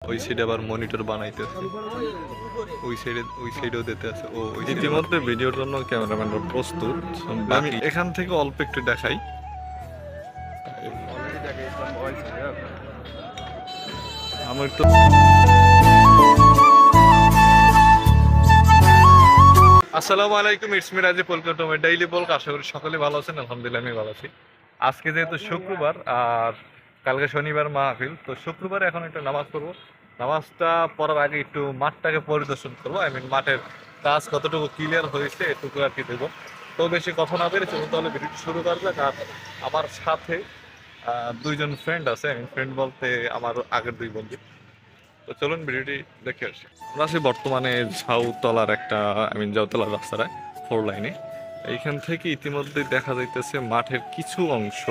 ওই সাইডে আবার মনিটর বানাইতেছে, ওই সাইডেও দিতে আছে। ও ইতিমধ্যে ভিডিওর জন্য ক্যামেরাম্যানরা প্রস্তুত। আমি এখান থেকে অল্প একটু দেখাই। আমার তো আসসালামু আলাইকুম, it's me Rajib, welcome to my daily blog. আশা করি সকলে ভালো আছেন। আলহামদুলিল্লাহ আমি ভালো আছি। আজকে যেহেতু শুক্রবার আর কালকে শনিবার মাহফিল, তো শুক্রবারে এখন একটু নামাজ পড়বো। নামাজটা পড়ার আগে একটু মাঠটাকে পরিদর্শন করবো। মাঠের কাজ কতটুকু ক্লিয়ার হয়েছে এটুকু আর কি দেবো। তো বেশি কথা না পেরে চলুন তাহলে ভিডিওটি শুরু করা যাক। আর আমার সাথে দুইজন ফ্রেন্ড আছে। ফ্রেন্ড বলতে আমার আগের দুই বন্ধু। তো চলুন ভিডিওটি দেখে আসি। আমরা আছি বর্তমানে ঝাউতলার ঝাউতলার রাস্তায় 4 লাইনে। এইখান থেকে ইতিমধ্যে দেখা যাইতেছে মাঠের কিছু অংশ।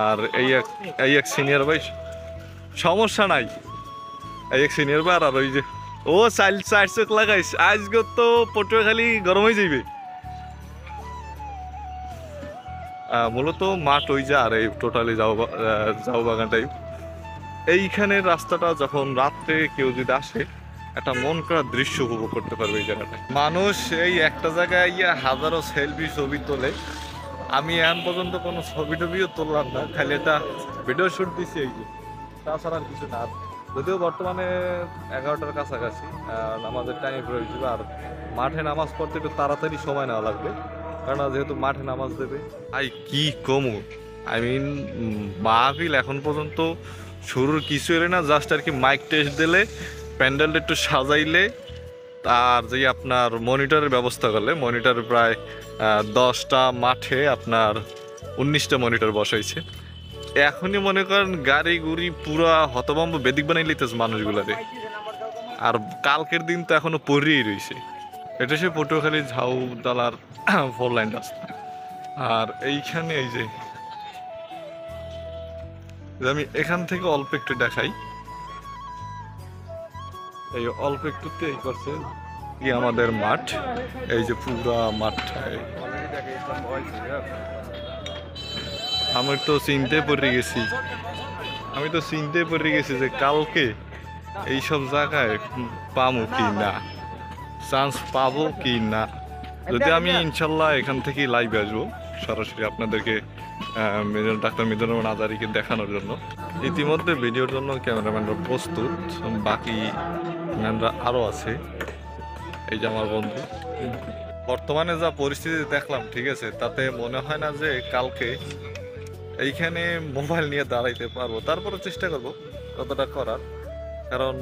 আর এই এক সিনিয়র ভাই, সমস্যা নাই, এই এক সিনিয়র ভাই। আর ওই যে ও চার চোখ লাগাইস, আজকে তো পটুয়াখালী গরম হয়ে যাইবে। মূলত মাঠ ওই যে, আর এই টোটালি ঝাউ বাগান টাইপ। এইখানের রাস্তাটা যখন রাত্রে কেউ যদি আসে, একটা মন করা দৃশ্য উপভোগ করতে পারবে এই জায়গাটায়। মানুষ এই একটা জায়গায় হাজারো সেলফি ছবি তোলে। আমি এখন পর্যন্ত কোনো ছবি টবিও তুললাম না, খালি এটা ভিডিও শুট দিছি এই যে, তাছাড়া আর কিছু না। যদিও বর্তমানে 11টার কাছাকাছি নামাজের টাইম হয়েছিল। আর মাঠে নামাজ পড়তে একটু তাড়াতাড়ি সময় নেওয়া লাগবে, কারণ যেহেতু মাঠে নামাজ দেবে। কি কমু, মাহফিল এখন পর্যন্ত শুরুর কিছু এলে না, জাস্ট আর কি মাইক টেস্ট দিলে, প্যান্ডেলটা একটু সাজাইলে, আর যে আপনার মনিটরের ব্যবস্থা করলে, মনিটর প্রায় 10টা মাঠে আপনার 19টা মনিটর বসাইছে। এখনই মনে করেন গাড়ি গুড়ি পুরা হতভম্ব বেদিক বানাই লিতেছে মানুষগুলারে। আর কালকের দিন তো এখনো পড়েই রয়েছে। এটা সে পটুয়াখালী ঝাউতলার 4 লাইন রাস্তা। আর এইখানে এই যে আমি এখান থেকে অল্প একটু দেখাই, এই অল্প একটুতে এই করছে কি আমাদের মাঠ। এই যে পুরা মাঠটায় আমি তো চিনতে পড়ে গেছি যে কালকে এইসব জায়গায় পাবো কি না, চান্স পাবো কি না। যদি আমি ইনশাল্লাহ এখান থেকেই লাইভে আসবো সরাসরি আপনাদেরকে, ডাক্তার মিজানুর রহমান আজারীকে দেখানোর জন্য। ইতিমধ্যে ভিডিওর জন্য ক্যামেরাম্যানরা প্রস্তুত, বাকি ম্যানরা আরও আছে। এই যে আমার বন্ধু। বর্তমানে যা পরিস্থিতি দেখলাম, ঠিক আছে, তাতে মনে হয় না যে কালকে এইখানে মোবাইল নিয়ে দাঁড়াইতে পারবো। তারপরে চেষ্টা করবো কতটা করার, কারণ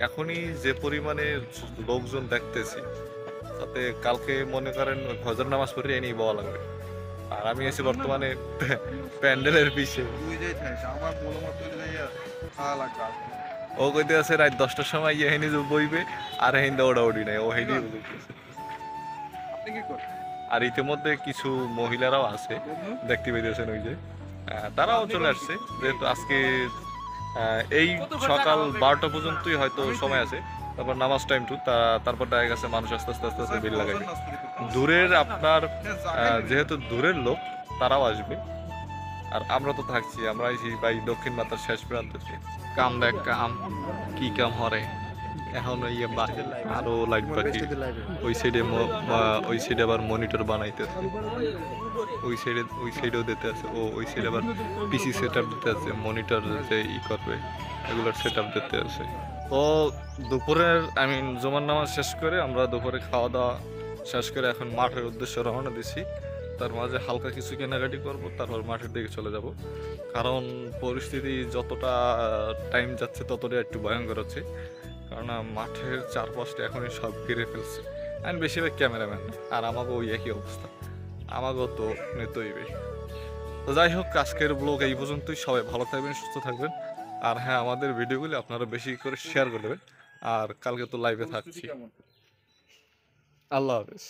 এখনই যে পরিমাণে লোকজন দেখতেছি, তাতে কালকে মনে করেন ফজর নামাজ পড়ে এনেই বলা লাগবে। আর আমি আছি বর্তমানে প্যান্ডেলের পিছে। ও কইতে আছে রাত 10টার সময় হেনি বইবে, আর হেন দৌড়াউড়ি নাই, ও হেনি। আর ইতিমধ্যে কিছু মহিলারাও আছে, দেখতে পেয়েছেন ওই যে, তারাও চলে আসছে। যেহেতু আজকে এই সকাল 12টা পর্যন্তই হয়তো সময় আছে, তারপর নামাজ টাইম টু, তারপর দেখা গেছে মানুষ আস্তে আস্তে আস্তে আস্তে বিল লাগাইবে। দূরের আপনার যেহেতু দূরের লোক, তারাও আসবে। আর আমরা তো থাকছি, আমরা আইছি ভাই দক্ষিণ মাথার শেষ প্রান্তে। কাম দেখ কাম, কি কাম হরে এখন আরো লাইট বাকি। ওই সাইডে আবার মনিটর বানাইতেছে, ওই সাইডেও দিতে আছে। ও ওই সাইডে আবার পিসি সেট আপ দিতে আছে, মনিটর যে করবে এগুলোর সেট আপ দিতে আছে। তো দুপুরের জুমার নামাজ শেষ করে আমরা দুপুরে খাওয়া দাওয়া শেষ করে এখন মাঠের উদ্দেশ্যে রওনা দিছি। তার মাঝে হালকা কিছু কেনাকাটি করব, তারপর মাঠের দিকে চলে যাব। কারণ পরিস্থিতি যতটা টাইম যাচ্ছে ততটাই একটু ভয়ঙ্কর হচ্ছে, কারণ মাঠের চারপাশটা এখনই সব ঘিরে ফেলছে। আর বেশিরভাগ ক্যামেরাম্যান, আর আমাকে ওই একই অবস্থা, আমাকেও তো নিতেইবে। তো যাই হোক, আজকের ব্লগ এই পর্যন্তই। সবাই ভালো থাকবেন, সুস্থ থাকবেন। আর হ্যাঁ, আমাদের ভিডিওগুলি আপনারা বেশি করে শেয়ার করে দেবেন। আর কালকে তো লাইভে থাকছি। আল্লাহ হাফেজ।